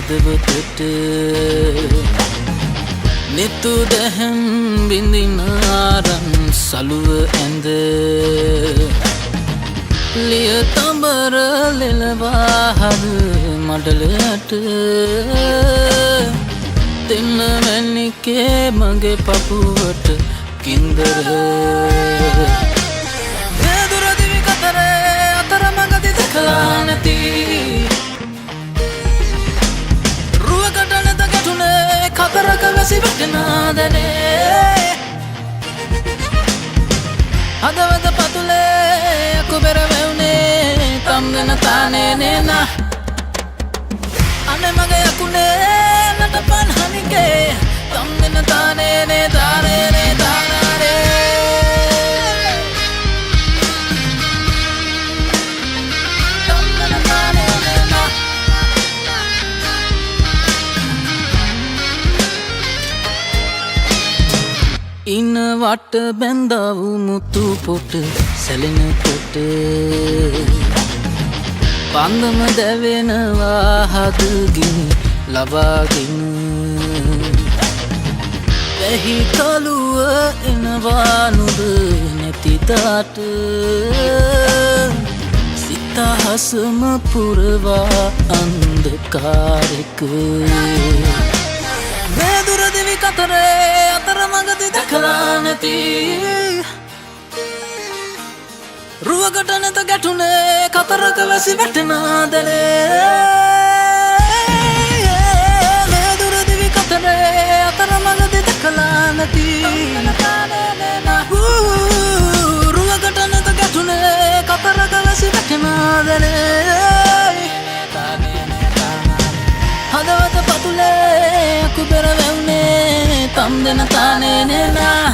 හදවතට නිතු දැහැම් බිඳින ආරන් සලුව ඇඳ ලිය තඹර ලෙලවා හද මඩලට දෙන්න මැනිකේ මගේ පපුවට කින්දර දුරදිවි කතරේ අතර මඟදි දෙකලා නැති රුවකට නැත ගැටුනේ කතරක වැසි වැටෙනා දැනේ හදවත පතුලේ අකුබෙර වැවුනේ තම්ගෙන තානේ නේනා අනේ මගේ යකුනේ නටපන් හනිකේ තම්ගෙන තානේ නේ තානේ නේ තානානේ තම්ගෙන තානේ නේනා ඉන වට බැඳව මුතු පොට සැලෙන කොට පන්දම දැවෙනවා හදගිනි ලබාගෙන වැහි කළුව එනවා නුඹ නැතිදාට සිත හසම පුරවා අන්ධකාරෙක මේ දුර දිවි කතරේ අතර මඟදි දැකලා නැති රුවකට නැත ගැටුනේ කතරක වැසි වැටෙනා දැනේ මේ දුර දිවි කතරේ අතර මඟදි දැකලා නැති රුවකට නැත ගැටුනේ කතරක වැසි වැටෙනා දැනේ හදවත පතුලේ අකුබෙර වැවුනේ තම් දෙන තානේ නේනා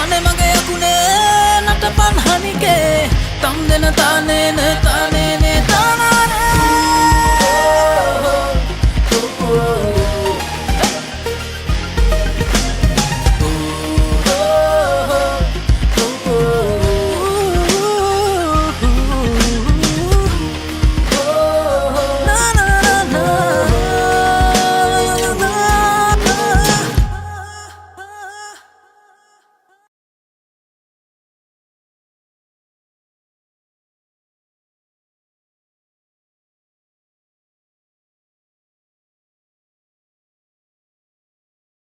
අනේ මගේ යකුනේ නටපන් හනිකේ තම් දෙන තානේ නේ තානේ